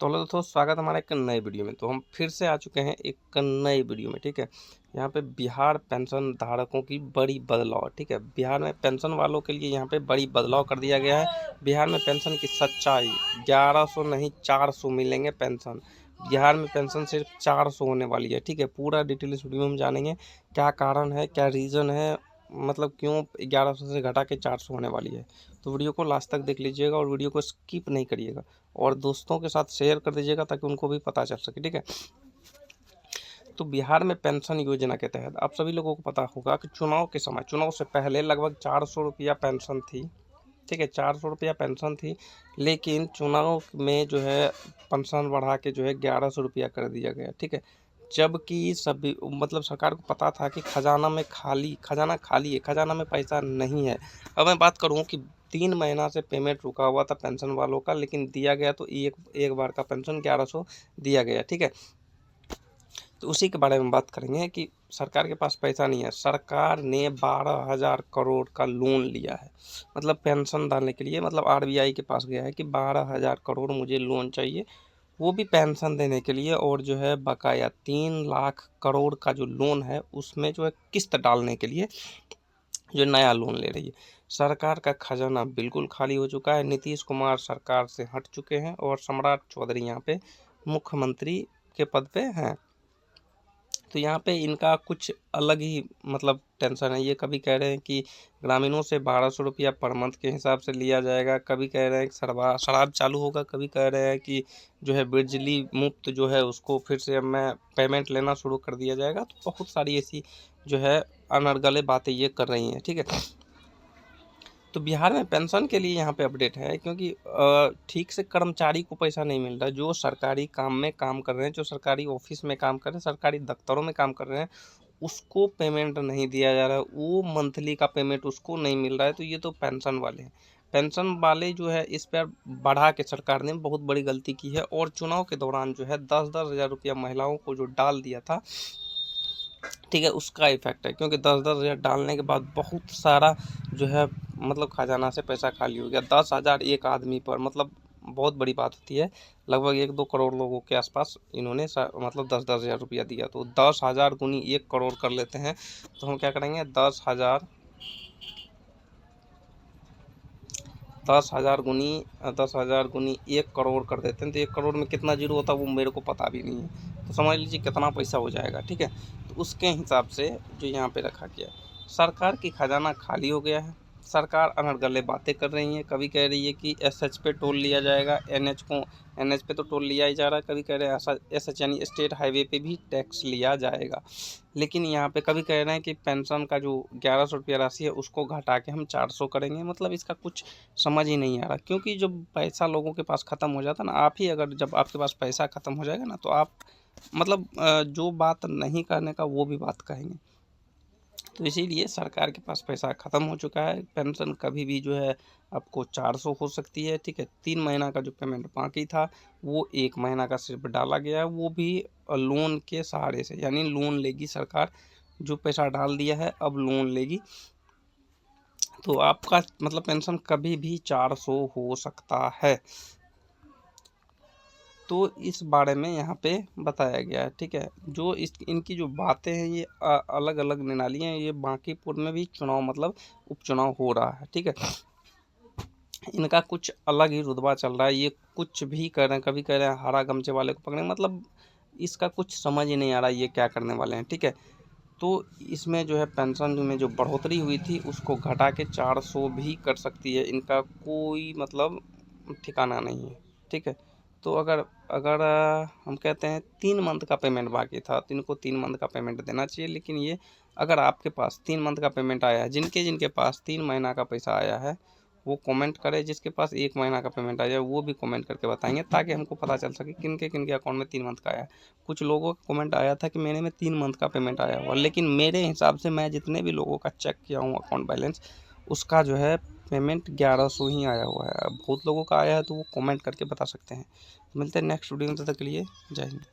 तो हेलो दोस्तों, स्वागत है हमारे एक नए वीडियो में। तो हम फिर से आ चुके हैं एक नए वीडियो में। ठीक है, यहाँ पे बिहार पेंशन धारकों की बड़ी बदलाव। ठीक है, बिहार में पेंशन वालों के लिए यहाँ पे बड़ी बदलाव कर दिया गया है। बिहार में पेंशन की सच्चाई, 1100 नहीं 400 मिलेंगे पेंशन। बिहार में पेंशन सिर्फ 400 होने वाली है। ठीक है, पूरा डिटेल इस वीडियो में हम जानेंगे, क्या कारण है, क्या रीज़न है, मतलब क्यों 1100 से घटा के 400 होने वाली है। तो वीडियो को लास्ट तक देख लीजिएगा और वीडियो को स्किप नहीं करिएगा और दोस्तों के साथ शेयर कर दीजिएगा ताकि उनको भी पता चल सके। ठीक है, तो बिहार में पेंशन योजना के तहत आप सभी लोगों को पता होगा कि चुनाव के समय, चुनाव से पहले लगभग 400 रुपया पेंशन थी। ठीक है, 400 रुपया पेंशन थी, लेकिन चुनाव में जो है पेंशन बढ़ा के जो है 1100 रुपया कर दिया गया। ठीक है, जबकि सभी मतलब सरकार को पता था कि खजाना खाली है, खजाना में पैसा नहीं है। अब मैं बात करूं कि 3 महीना से पेमेंट रुका हुआ था पेंशन वालों का, लेकिन दिया गया तो एक बार का पेंशन 1100 दिया गया। ठीक है, तो उसी के बारे में बात करेंगे कि सरकार के पास पैसा नहीं है। सरकार ने 12,000 करोड़ का लोन लिया है, मतलब पेंशन डालने के लिए। मतलब आरबीआई के पास गया है कि 12,000 करोड़ मुझे लोन चाहिए, वो भी पेंशन देने के लिए। और जो है बकाया 3 लाख करोड़ का जो लोन है उसमें जो है किस्त डालने के लिए जो नया लोन ले रही है। सरकार का खजाना बिल्कुल खाली हो चुका है। नीतीश कुमार सरकार से हट चुके हैं और सम्राट चौधरी यहाँ पे मुख्यमंत्री के पद पे हैं। तो यहाँ पे इनका कुछ अलग ही मतलब टेंशन है। ये कभी कह रहे हैं कि ग्रामीणों से 1200 रुपया पर मंथ के हिसाब से लिया जाएगा, कभी कह रहे हैं कि शराब चालू होगा, कभी कह रहे हैं कि जो है बिजली मुफ्त जो है उसको फिर से मैं पेमेंट लेना शुरू कर दिया जाएगा। तो बहुत सारी ऐसी जो है अनर्गले बातें ये कर रही हैं। ठीक है, तो बिहार में पेंशन के लिए यहाँ पे अपडेट है, क्योंकि ठीक से कर्मचारी को पैसा नहीं मिल रहा है। जो सरकारी काम में काम कर रहे हैं, जो सरकारी ऑफिस में काम कर रहे हैं, सरकारी दफ्तरों में काम कर रहे हैं, उसको पेमेंट नहीं दिया जा रहा है। वो मंथली का पेमेंट उसको नहीं मिल रहा है। तो ये तो पेंशन वाले हैं। पेंशन वाले जो है इस पर बढ़ा के सरकार ने बहुत बड़ी गलती की है। और चुनाव के दौरान जो है 10-10 हज़ार रुपया महिलाओं को जो डाल दिया था, ठीक है, उसका इफेक्ट है। क्योंकि 10-10 हज़ार डालने के बाद बहुत सारा जो है मतलब खजाना से पैसा खाली हो गया। 10,000 एक आदमी पर, मतलब बहुत बड़ी बात होती है। लगभग 1-2 करोड़ लोगों के आसपास इन्होंने मतलब 10-10 हज़ार रुपया दिया। तो 10,000 गुनी 1 करोड़ कर लेते हैं। तो हम क्या करेंगे, 10,000 गुनी 1 करोड़ कर देते हैं। तो 1 करोड़ में कितना जीरो होता है वो मेरे को पता भी नहीं है। तो समझ लीजिए कितना पैसा हो जाएगा। ठीक है, तो उसके हिसाब से जो यहाँ पे रखा गया है, सरकार की खजाना खाली हो गया है। सरकार अनर्गले बातें कर रही है। कभी कह रही है कि एसएच पे टोल लिया जाएगा, एनएच पे तो टोल लिया ही जा रहा है। कभी कह रहे हैं एसएच यानी स्टेट हाईवे पे भी टैक्स लिया जाएगा। लेकिन यहाँ पे कभी कह रहे हैं कि पेंशन का जो 1100 रुपया राशि है उसको घटा के हम 400 करेंगे। मतलब इसका कुछ समझ ही नहीं आ रहा। क्योंकि जब पैसा लोगों के पास ख़त्म हो जाता है ना, आप ही अगर जब आपके पास पैसा ख़त्म हो जाएगा ना, तो आप मतलब जो बात नहीं करने का वो भी बात कहेंगे। तो इसीलिए सरकार के पास पैसा ख़त्म हो चुका है। पेंशन कभी भी जो है आपको 400 हो सकती है। ठीक है, 3 महीना का जो पेमेंट बाकी था वो 1 महीना का सिर्फ डाला गया है, वो भी लोन के सहारे से। यानी लोन लेगी सरकार, जो पैसा डाल दिया है अब लोन लेगी। तो आपका मतलब पेंशन कभी भी 400 हो सकता है। तो इस बारे में यहाँ पे बताया गया है। ठीक है, जो इनकी जो बातें हैं ये अलग अलग निराली हैं। ये बांकीपुर में भी चुनाव मतलब उपचुनाव हो रहा है। ठीक है, इनका कुछ अलग ही रुतबा चल रहा है। ये कुछ भी कर रहे हैं, कभी कह रहे हैं हरा गमछे वाले को पकड़े, मतलब इसका कुछ समझ ही नहीं आ रहा ये क्या करने वाले हैं। ठीक है, तो इसमें जो है पेंशन में जो बढ़ोतरी हुई थी उसको घटा के 400 भी कर सकती है। इनका कोई मतलब ठिकाना नहीं है। ठीक है, तो अगर अगर हम कहते हैं 3 मंथ का पेमेंट बाकी था तो इनको 3 मंथ का पेमेंट देना चाहिए। लेकिन ये अगर आपके पास 3 मंथ का पेमेंट आया है, जिनके जिनके पास 3 महीना का पैसा आया है वो कमेंट करे, जिसके पास 1 महीना का पेमेंट आया है वो भी कमेंट करके बताएंगे, ताकि हमको पता चल सके किनके किनके अकाउंट में 3 मंथ का आया है। कुछ लोगों का कमेंट आया था कि मेरे में 3 मंथ का पेमेंट आया हुआ, लेकिन मेरे हिसाब से मैं जितने भी लोगों का चेक किया हूँ अकाउंट बैलेंस, उसका जो है पेमेंट 1100 ही आया हुआ है। अब बहुत लोगों का आया है तो वो कमेंट करके बता सकते हैं। मिलते हैं नेक्स्ट वीडियो में, तब तक के लिए जय हिंद।